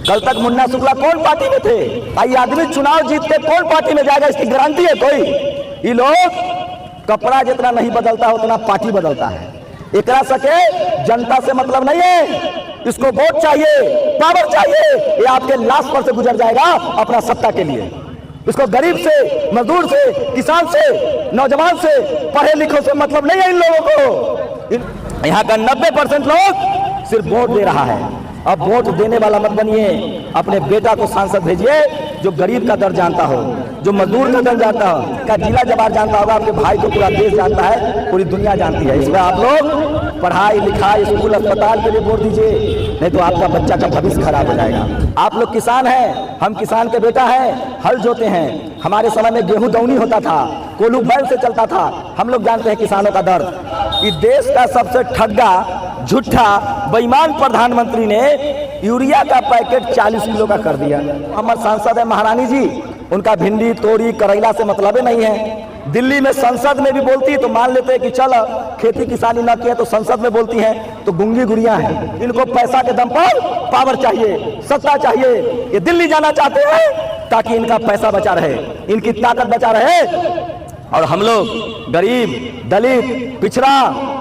कल तक मुन्ना शुक्ला कौन पार्टी में थे? भाई आदमी चुनाव जीत के कौन पार्टी में जाएगा, इसकी गारंटी है कोई? ये लोग कपड़ा जितना नहीं बदलता उतना पार्टी बदलता है। एकरा सके जनता से मतलब नहीं है, इसको वोट चाहिए, पावर चाहिए। ये आपके लाश पर से गुजर जाएगा अपना सत्ता के लिए। इसको गरीब से, मजदूर से, किसान से, नौजवान से, पढ़े लिखों से मतलब नहीं है इन लोगों को। यहाँ का 90% लोग सिर्फ वोट दे रहा है। अब वोट देने वाला मत बनिए, अपने बेटा को सांसद भेजिए जो गरीब का दर्द जानता हो, जो मजदूर का दर्द जानता हो, का जिला जवार जानता होगा। आपके भाई को पूरा देश जानता है, पूरी दुनिया जानती है। इसमें आप लोग पढ़ाई लिखाई, स्कूल, अस्पताल के लिए वोट दीजिए, नहीं तो आपका बच्चा का भविष्य खराब हो जाएगा। आप लोग किसान हैं, हम किसान के बेटा हैं, हल जोते हैं। हमारे समय में गेहूं दौनी होता था, कोल्हू बैल से चलता था। हम लोग जानते हैं किसानों का दर्द। इस देश का सबसे ठग्गा, झूठा, बेईमान प्रधानमंत्री ने यूरिया का पैकेट 40 किलो का कर दिया। हमारे सांसद है महारानी जी, उनका भिंडी, तोरी, करेला से मतलब नहीं है। दिल्ली में संसद में भी बोलती तो मान लेते हैं कि चल खेती किसानी ना किया तो संसद में बोलती हैं तो गुंगी गुड़िया हैं। इनको पैसा के दम पर पावर चाहिए, सत्ता चाहिए। ये दिल्ली जाना चाहते हैं ताकि इनका पैसा बचा रहे, इनकी ताकत बचा रहे, और हम लोग गरीब, दलित, पिछड़ा,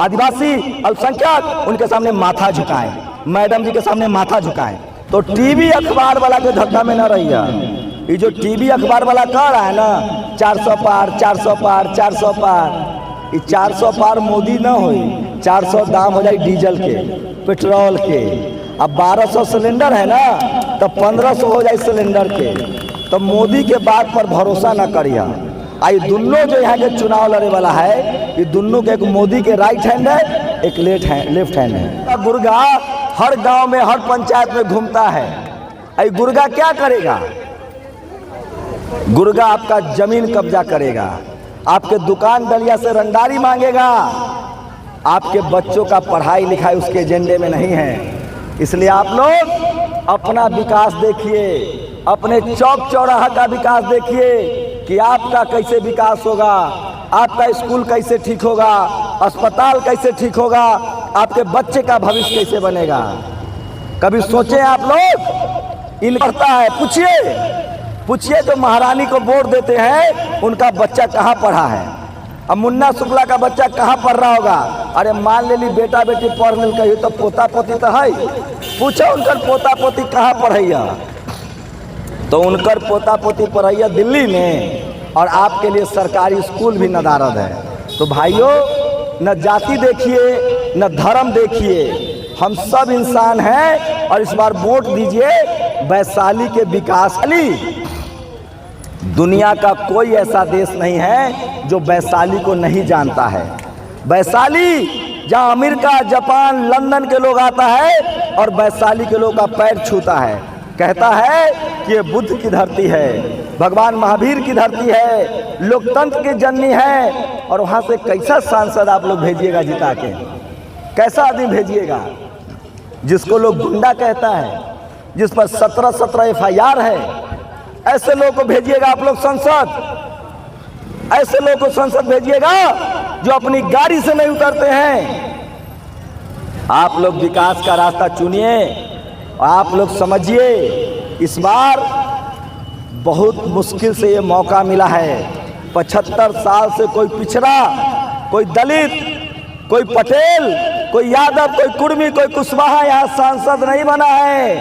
आदिवासी, अल्पसंख्यक उनके सामने माथा झुकाएं, मैडम जी के सामने माथा झुकाएं। तो टीवी अखबार वाला के धक्का में न रहिए। ये जो टीवी अखबार वाला कह रहा है ना 400 पार 400 पार 400 पार, ये 400 पार मोदी न हो, 400 दाम हो जाए डीजल के, पेट्रोल के। अब 1200 सिलेंडर है ना तो 1500 हो जाए सिलेंडर के। तो मोदी के बात पर भरोसा न करिए। आई दोनों जो यहाँ के चुनाव लड़े वाला है, ये दोनों के एक मोदी के राइट हैंड है, एक लेफ्ट हैंड है। गुर्गा हर गांव में, हर पंचायत में घूमता है। आई गुर्गा क्या करेगा? गुर्गा आपका जमीन कब्जा करेगा, आपके दुकान दलिया से रंगदारी मांगेगा। आपके बच्चों का पढ़ाई लिखाई उसके एजेंडे में नहीं है। इसलिए आप लोग अपना विकास देखिए, अपने चौक चौराहा का विकास देखिए कि आपका कैसे विकास होगा, आपका स्कूल कैसे ठीक होगा, अस्पताल कैसे ठीक होगा, आपके बच्चे का भविष्य कैसे बनेगा। कभी सोचे आप लोग? इन करता है, पूछिए जो महारानी को वोट देते हैं उनका बच्चा कहाँ पढ़ा है। अब मुन्ना शुक्ला का बच्चा कहाँ पढ़ रहा होगा? अरे मान ले ली बेटा बेटी पढ़ मिल कही तो पोता पोती तो है, पूछो उनकर पोता पोती कहाँ पढ़ैया। तो उनकर पोता पोती पढ़ैया दिल्ली में, और आपके लिए सरकारी स्कूल भी नदारद है। तो भाइयों, न जाति देखिए न धर्म देखिए, हम सब इंसान हैं। और इस बार वोट दीजिए वैशाली के विकास के लिए। दुनिया का कोई ऐसा देश नहीं है जो वैशाली को नहीं जानता है। वैशाली जहाँ अमेरिका, जापान, लंदन के लोग आता है और वैशाली के लोग का पैर छूता है, कहता है कि ये बुद्ध की धरती है, भगवान महावीर की धरती है, लोकतंत्र की जननी है। और वहाँ से कैसा सांसद आप लोग भेजिएगा जिता के? कैसा आदमी भेजिएगा जिसको लोग गुंडा कहता है, जिस पर 17 FIR है? ऐसे लोगों को भेजिएगा आप लोग संसद? ऐसे लोगों को संसद भेजिएगा जो अपनी गाड़ी से नहीं उतरते हैं? आप लोग विकास का रास्ता चुनिए। आप लोग समझिए, इस बार बहुत मुश्किल से ये मौका मिला है। 75 साल से कोई पिछड़ा, कोई दलित, कोई पटेल, कोई यादव, कोई कुर्मी, कोई कुशवाहा यहाँ सांसद नहीं बना है।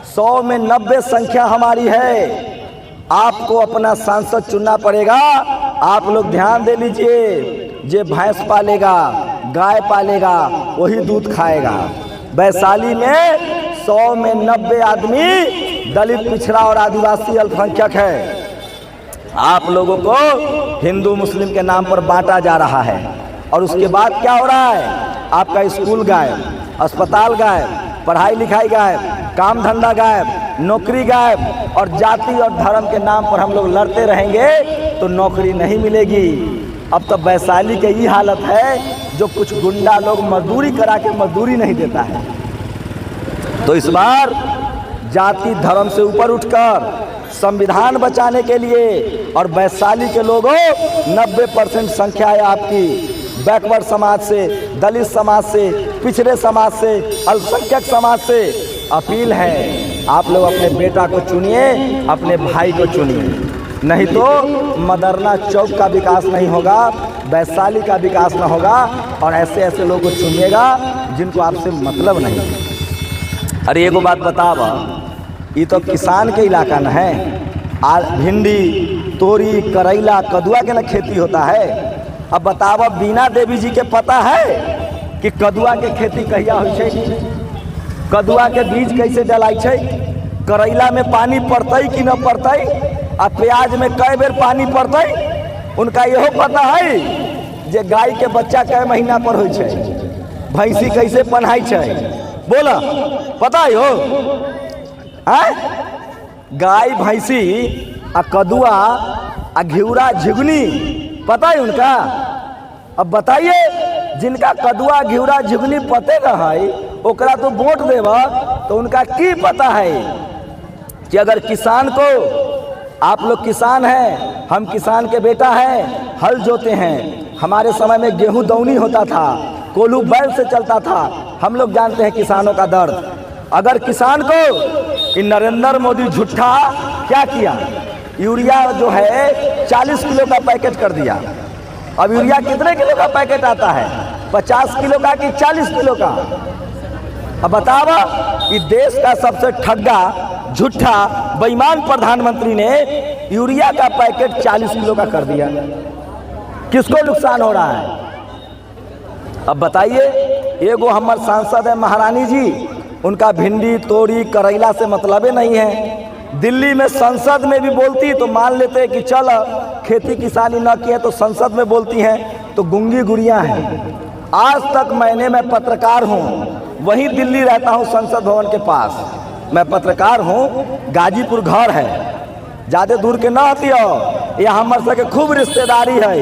100 में 90 संख्या हमारी है। आपको अपना सांसद चुनना पड़ेगा। आप लोग ध्यान दे लीजिए, जे भैंस पालेगा, गाय पालेगा, वही दूध खाएगा। वैशाली में 100 में 90 आदमी दलित, पिछड़ा और आदिवासी अल्पसंख्यक है। आप लोगों को हिंदू मुस्लिम के नाम पर बांटा जा रहा है। और उसके बाद क्या हो रहा है? आपका स्कूल गायब, अस्पताल गायब, पढ़ाई लिखाई गायब, काम धंधा गायब, नौकरी गायब। और जाति और धर्म के नाम पर हम लोग लड़ते रहेंगे तो नौकरी नहीं मिलेगी। अब तो वैशाली की ये हालत है जो कुछ गुंडा लोग मजदूरी करा के मजदूरी नहीं देता है। तो इस बार जाति धर्म से ऊपर उठकर संविधान बचाने के लिए, और वैशाली के लोगों 90% संख्या है आपकी बैकवर्ड समाज से, दलित समाज से, पिछड़े समाज से, अल्पसंख्यक समाज से। अपील है, आप लोग अपने बेटा को चुनिए, अपने भाई को चुनिए, नहीं तो मदरना चौक का विकास नहीं होगा, वैशाली का विकास न होगा। और ऐसे ऐसे लोगों को चुनिएगा जिनको आपसे मतलब नहीं। अरे एगो बात बताब, ये तो किसान के इलाका न है। भिंडी, तोरी, करैला, कदुआ के न खेती होता है। अब बताब, बीना देवी जी के पता है कि कदुआ के खेती कहिया होइ छै, कदुआ के बीज कैसे डलाई छै, करैला में पानी पड़तै कि न पड़तै, आ प्याज में कई बेर पानी पड़तै। उनका यहो पता है जे गाय के बच्चा कई महीना पर होइ छै, भैंसी कैसे पन्हाई छै, बोला पता है हो? गाय, भैंसी, आ कदुआ, आ घिउरा, झिगुनी पता है उनका? अब बताइए, जिनका कदुआ, घिउरा, झिगुनी पते न है, ओकरा तो वोट देवा, तो उनका की पता है कि अगर किसान को, आप लोग किसान हैं, हम किसान के बेटा हैं, हल जोते हैं। हमारे समय में गेहूं दौनी होता था, कोल्हू बैल से चलता था। हम लोग जानते हैं किसानों का दर्द। अगर किसान को इन नरेंद्र मोदी झूठा क्या किया, यूरिया जो है 40 किलो का पैकेट कर दिया। अब यूरिया कितने किलो का पैकेट आता है, 50 किलो का कि 40 किलो का? अब बतावा, कि देश का सबसे ठग्गा, झूठा, बेईमान प्रधानमंत्री ने यूरिया का पैकेट 40 किलो का कर दिया। किसको नुकसान हो रहा है? अब बताइए, एगो हमारे सांसद है महारानी जी, उनका भिंडी, तोरी, करैला से मतलब नहीं है। दिल्ली में संसद में भी बोलती तो मान लेते हैं कि चल खेती किसानी न किए तो संसद में बोलती हैं तो गूंगी गुड़िया हैं। आज तक मैं पत्रकार हूँ, वहीं दिल्ली रहता हूँ संसद भवन के पास। मैं पत्रकार हूँ, गाजीपुर घर है, ज़्यादा दूर के ना आती हो। यह हमारे सबके खूब रिश्तेदारी है,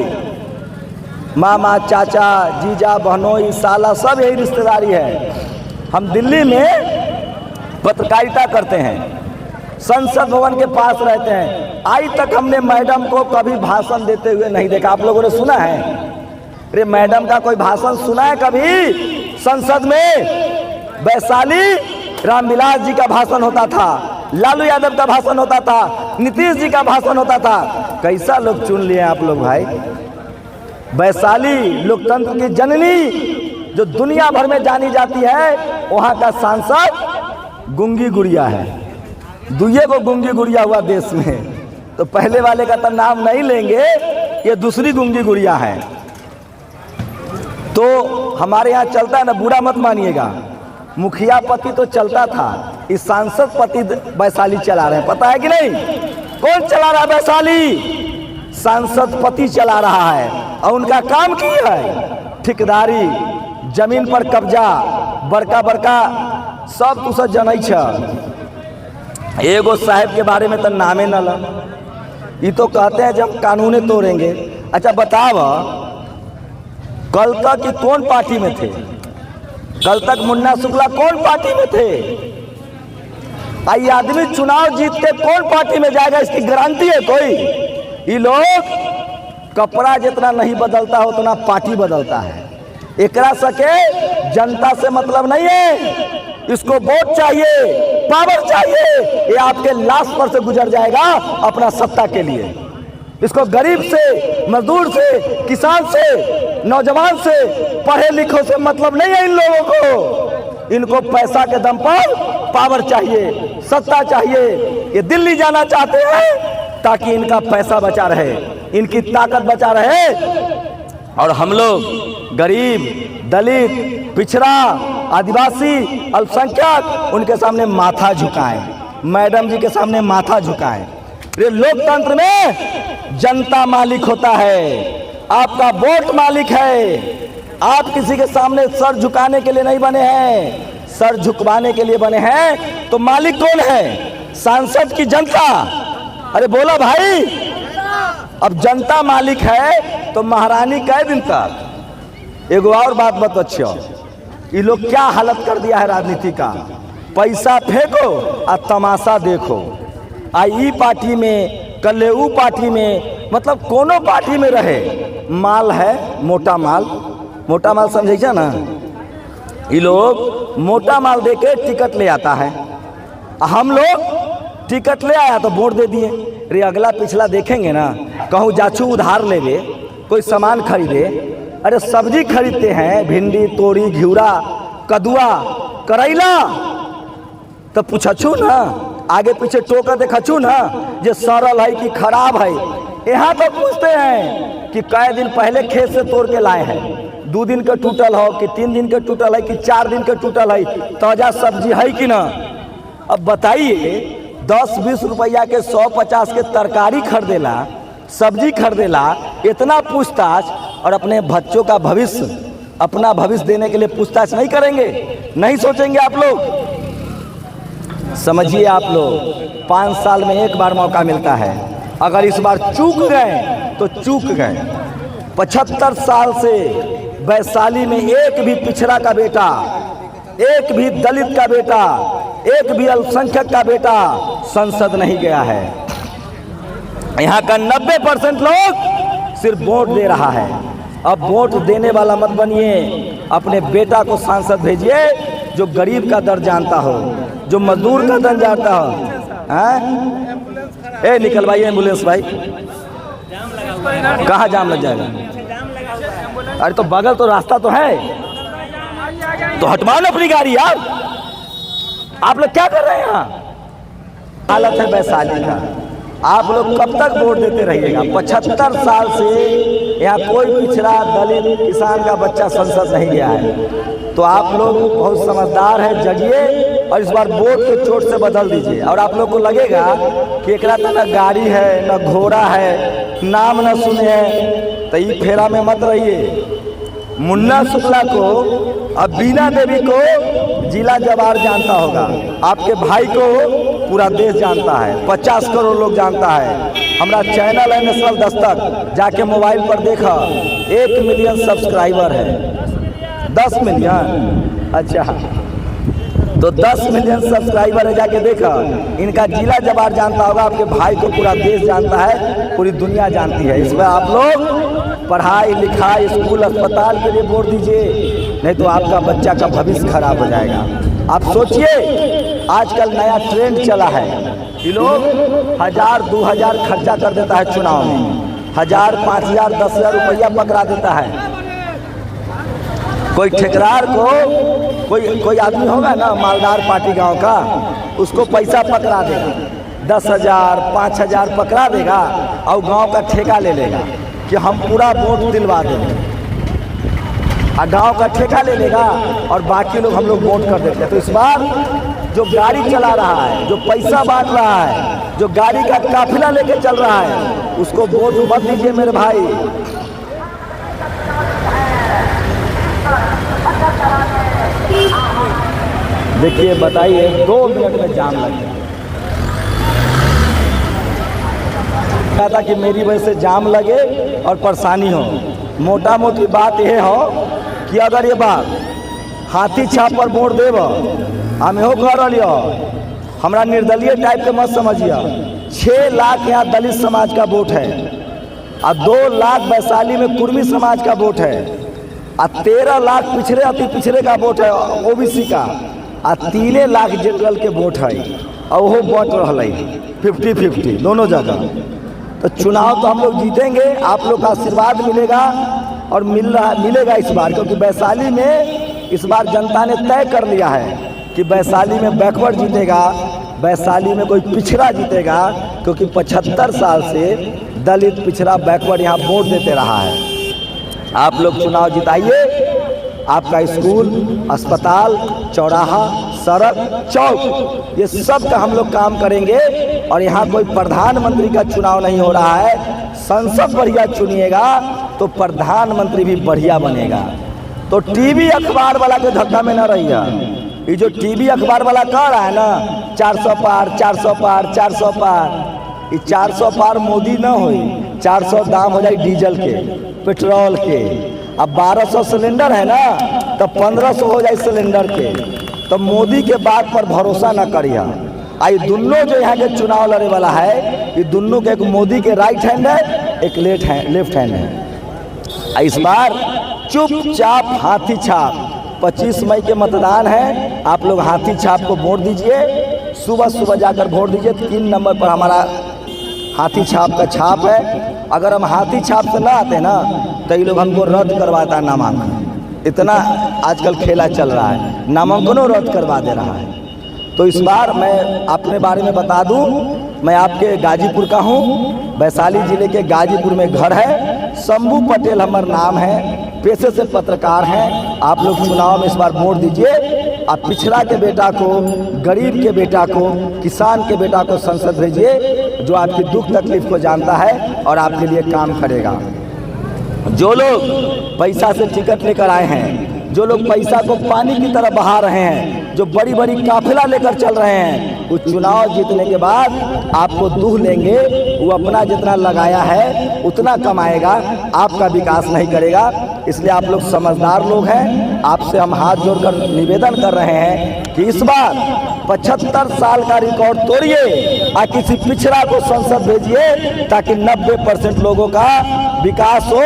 मामा, चाचा, जीजा, बहनोई, साला सब यही रिश्तेदारी है। हम दिल्ली में पत्रकारिता करते हैं, संसद भवन के पास रहते हैं। आज तक हमने मैडम को कभी भाषण देते हुए नहीं देखा। आप लोगों ने सुना है? अरे मैडम का कोई भाषण सुना है कभी संसद में? वैशाली रामविलास जी का भाषण होता था, लालू यादव का भाषण होता था, नीतीश जी का भाषण होता था। कैसा लोग चुन लिए आप लोग भाई। वैशाली लोकतंत्र की जननी जो दुनिया भर में जानी जाती है, वहाँ का सांसद गूंगी गुड़िया है। दुए को गूंगी गुड़िया हुआ देश में, तो पहले वाले का तो नाम नहीं लेंगे, ये दूसरी गूंगी गुड़िया है। तो हमारे यहाँ चलता है ना, बुरा मत मानिएगा, मुखिया पति तो चलता था, इस सांसद पति वैशाली चला रहे हैं। पता है कि नहीं? कौन चला रहा है वैशाली? सांसद पति चला रहा है। और उनका काम की है ठेकेदारी, जमीन पर कब्जा, बड़का बड़का सब तू सब जनै छ। एगो साहब के बारे में तो नामे न ला, ये तो कहते हैं जब कानूने तोड़ेंगे। अच्छा बताव, कल तक कौन पार्टी में थे? कल तक मुन्ना शुक्ला कौन पार्टी में थे? आई आदमी चुनाव जीत के कौन पार्टी में जाएगा, इसकी गारंटी है कोई? ये लोग कपड़ा जितना नहीं बदलता है उतना पार्टी बदलता है। एकरा सके जनता से मतलब नहीं है, इसको वोट चाहिए, पावर चाहिए। ये आपके लाश पर से गुजर जाएगा अपना सत्ता के लिए। इसको गरीब से, मजदूर से, किसान से, नौजवान से, पढ़े लिखों से मतलब नहीं है इन लोगों को। इनको पैसा के दम पर पावर चाहिए, सत्ता चाहिए। ये दिल्ली जाना चाहते हैं ताकि इनका पैसा बचा रहे, इनकी ताकत बचा रहे, और हम लोग गरीब, दलित, पिछड़ा, आदिवासी, अल्पसंख्यक उनके सामने माथा झुकाएं, मैडम जी के सामने माथा झुकाएं। ये लोकतंत्र में जनता मालिक होता है, आपका वोट मालिक है। आप किसी के सामने सर झुकाने के लिए नहीं बने हैं, सर झुकवाने के लिए बने हैं। तो मालिक कौन है? सांसद की जनता। अरे बोला भाई, अब जनता मालिक है तो महारानी कै दिन तक। एगो और बात बतच्छो, ये लोग क्या हालत कर दिया है राजनीति का। पैसा फेंको और तमाशा देखो। आई पार्टी में, कल ऊ पार्टी में, मतलब कोनो पार्टी में रहे, माल है मोटा माल। मोटा माल समझे ना? ये लोग मोटा माल दे के टिकट ले आता है, हम लोग टिकट ले आया तो वोट दे दिए। रे अगला पिछला देखेंगे ना, कहूँ जाचू उधार लेवे कोई सामान खरीदे, अरे सब्जी खरीदते हैं, भिंडी, तोरी, घिउरा, कदुआ, करैला, तो पूछू ना, आगे पीछे टोकर देखू ना जे सड़ल है कि खराब है। यहाँ तो पूछते हैं कि कई दिन पहले खेत से तोड़ के लाए हैं, 2 दिन का टूटल हो कि 3 दिन का टूटल है कि 4 दिन का टूटल है, ताजा सब्जी है कि ना। अब बताइए 10-20 रुपया के 100-50 के तरकारी खरीदेला, सब्जी खरीदेला, इतना पूछताछ, और अपने बच्चों का भविष्य, अपना भविष्य देने के लिए पूछताछ नहीं करेंगे, नहीं सोचेंगे आप लोग। समझिए आप लोग 5 साल में एक बार मौका मिलता है, अगर इस बार चूक गए तो चूक गए। 75 साल से वैशाली में एक भी पिछड़ा का बेटा, एक भी दलित का बेटा, एक भी अल्पसंख्यक का बेटा संसद नहीं गया है। यहाँ का 90% लोग सिर्फ वोट दे रहा है। अब वोट देने वाला मत बनिए, अपने बेटा को सांसद भेजिए जो गरीब का दर्द जानता हो, जो मजदूर का दर्द जानता हो। ए निकलवाइए एम्बुलेंस भाई, कहाँ जाम लग जाएगा? अरे तो बगल तो रास्ता तो है, तो हटवाओ ना अपनी गाड़ी यार। आप लोग क्या कर रहे हैं यहाँ? हालत है वैशाली का, आप लोग कब तक वोट देते रहिएगा? 75 साल से यहाँ कोई पिछड़ा, दलित, किसान का बच्चा संसद नहीं गया है। तो आप लोग बहुत समझदार है, जगिए और इस बार वोट के चोट से बदल दीजिए। और आप लोग को लगेगा कि एक ना गाड़ी है, ना घोड़ा है, नाम ना सुने हैं, तो ये फेरा में मत रहिए। मुन्ना शुक्ला को अब बीना देवी को जिला जवार जानता होगा, आपके भाई को पूरा देश जानता है, 50 करोड़ लोग जानता है। हमारा चैनल है नेशनल दस्तक, जाके मोबाइल पर देखा, 1 मिलियन सब्सक्राइबर है। 10 मिलियन, अच्छा तो 10 मिलियन सब्सक्राइबर है, जाके देखा। इनका जिला जवार जानता होगा, आपके भाई को पूरा देश जानता है, पूरी दुनिया जानती है। इसमें आप लोग पढ़ाई लिखाई, स्कूल, अस्पताल के लिए वोट दीजिए, नहीं तो आपका बच्चा का भविष्य खराब हो जाएगा। आप सोचिए, आजकल नया ट्रेंड चला है, ये लोग 1000-2000 खर्चा कर देता है चुनाव में, 1000, 5000, 10,000 रुपया पकड़ा देता है। कोई ठेकेदार को कोई आदमी होगा ना मालदार पार्टी गांव का, उसको पैसा पकड़ा देगा, 10,000, 5,000 पकड़ा देगा और गांव का ठेका ले लेगा कि हम पूरा वोट दिलवा देंगे, और गांव का ठेका ले लेगा और बाकी लोग हम लोग वोट कर देते हैं। तो इस बार जो गाड़ी चला रहा है, जो पैसा बांट रहा है, जो गाड़ी का काफिला लेके चल रहा है, उसको वोट मत दीजिए मेरे भाई। देखिए बताइए, 2 मिनट में जाम लग गया। था कि मेरी वजह से जाम लगे और परेशानी हो। मोटा मोटी बात यह हो कि अगर ये बात हाथी छाप पर वोट देव, हम यो कह रही हो, हमारा निर्दलीय टाइप के मत समझिए। 6 लाख यहाँ दलित समाज का वोट है, और 2 लाख वैशाली में कुर्मी समाज का वोट है, और 13 लाख पिछड़े अति पिछड़े का वोट है ओबीसी का, और 3 लाख जनरल के वोट है, और वो वोट रहा 50-50 दोनों जगह। तो चुनाव तो हम लोग जीतेंगे, आप लोग का आशीर्वाद मिलेगा और मिलेगा इस बार, क्योंकि वैशाली में इस बार जनता ने तय कर लिया है कि वैशाली में बैकवर्ड जीतेगा, वैशाली में कोई पिछड़ा जीतेगा, क्योंकि 75 साल से दलित, पिछड़ा, बैकवर्ड यहाँ वोट देते रहा है। आप लोग चुनाव जिताइए, आपका स्कूल, अस्पताल, चौराहा, सड़क, चौक, ये सब का हम लोग काम करेंगे। और यहाँ कोई प्रधानमंत्री का चुनाव नहीं हो रहा है, संसद बढ़िया चुनिएगा तो प्रधानमंत्री भी बढ़िया बनेगा। तो टीवी अखबार वाला के धक्का में न रहिएगा। ये जो टीवी अखबार वाला कह रहा है ना 400 पार, 400 पार, 400 पार, ये 400 पार मोदी न हो, 400 दाम हो जाए डीजल के, पेट्रोल के। अब 1200 सिलेंडर है ना, तो 1500 हो जाए सिलेंडर के। तो मोदी के बात पर भरोसा न करिए। आई दोनों जो यहाँ के चुनाव लड़े वाला है, ये दोनों के, एक मोदी के राइट हैंड है, एक लेफ्ट हैंड है। इस बार चुपचाप हाथी छाप 25 मई के मतदान है। आप लोग हाथी छाप को वोट दीजिए। सुबह सुबह जाकर वोट दीजिए। 3 नंबर पर हमारा हाथी छाप का छाप है। अगर हम हाथी छाप से ना आते ना तो ये लोग हमको रद्द करवाता है नामांकन। इतना आजकल खेला चल रहा है, नामांकनों रद्द करवा दे रहा है। तो इस बार मैं अपने बारे में बता दूं, मैं आपके गाजीपुर का हूं। वैशाली जिले के गाजीपुर में घर है। शंभू पटेल हमारा नाम है, पेशे से पत्रकार हैं। आप लोग चुनाव में इस बार वोट दीजिए। आप पिछड़ा के बेटा को, गरीब के बेटा को, किसान के बेटा को संसद भेजिए, जो आपकी दुख तकलीफ को जानता है और आपके लिए काम करेगा। जो लोग पैसा से टिकट लेकर आए हैं, जो लोग पैसा को पानी की तरह बहा रहे हैं, जो बड़ी बड़ी काफिला लेकर चल रहे हैं, वो चुनाव जीतने के बाद आपको दुख लेंगे। वो अपना जितना लगाया है उतना कमाएगा, आपका विकास नहीं करेगा। इसलिए आप लोग समझदार लोग हैं। आपसे हम हाथ जोड़कर निवेदन कर रहे हैं कि इस बार 75 साल का रिकॉर्ड तोड़िए और किसी पिछड़ा को संसद भेजिए, ताकि 90% लोगों का विकास हो।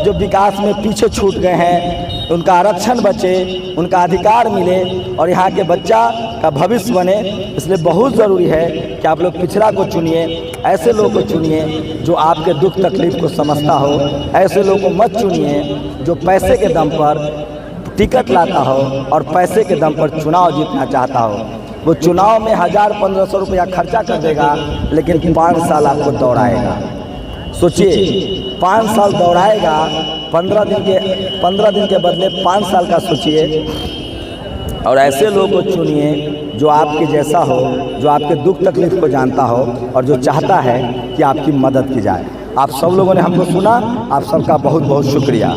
जो विकास में पीछे छूट गए हैं उनका आरक्षण बचे, उनका अधिकार मिले और यहाँ के बच्चा का भविष्य बने। इसलिए बहुत ज़रूरी है कि आप लोग पिछड़ा को चुनिए, ऐसे लोगों को चुनिए जो आपके दुख तकलीफ को समझता हो। ऐसे लोगों को मत चुनिए जो पैसे के दम पर टिकट लाता हो और पैसे के दम पर चुनाव जीतना चाहता हो। वो चुनाव में 1000-1500 रुपया खर्चा कर देगा, लेकिन 5 साल आपको दौड़ाएगा। सोचिए, 5 साल दौड़ाएगा, 15 दिन के बदले 5 साल का सोचिए। और ऐसे लोगों को चुनिए जो आपके जैसा हो, जो आपके दुख तकलीफ को जानता हो और जो चाहता है कि आपकी मदद की जाए। आप सब लोगों ने हमको सुना, आप सबका बहुत बहुत शुक्रिया।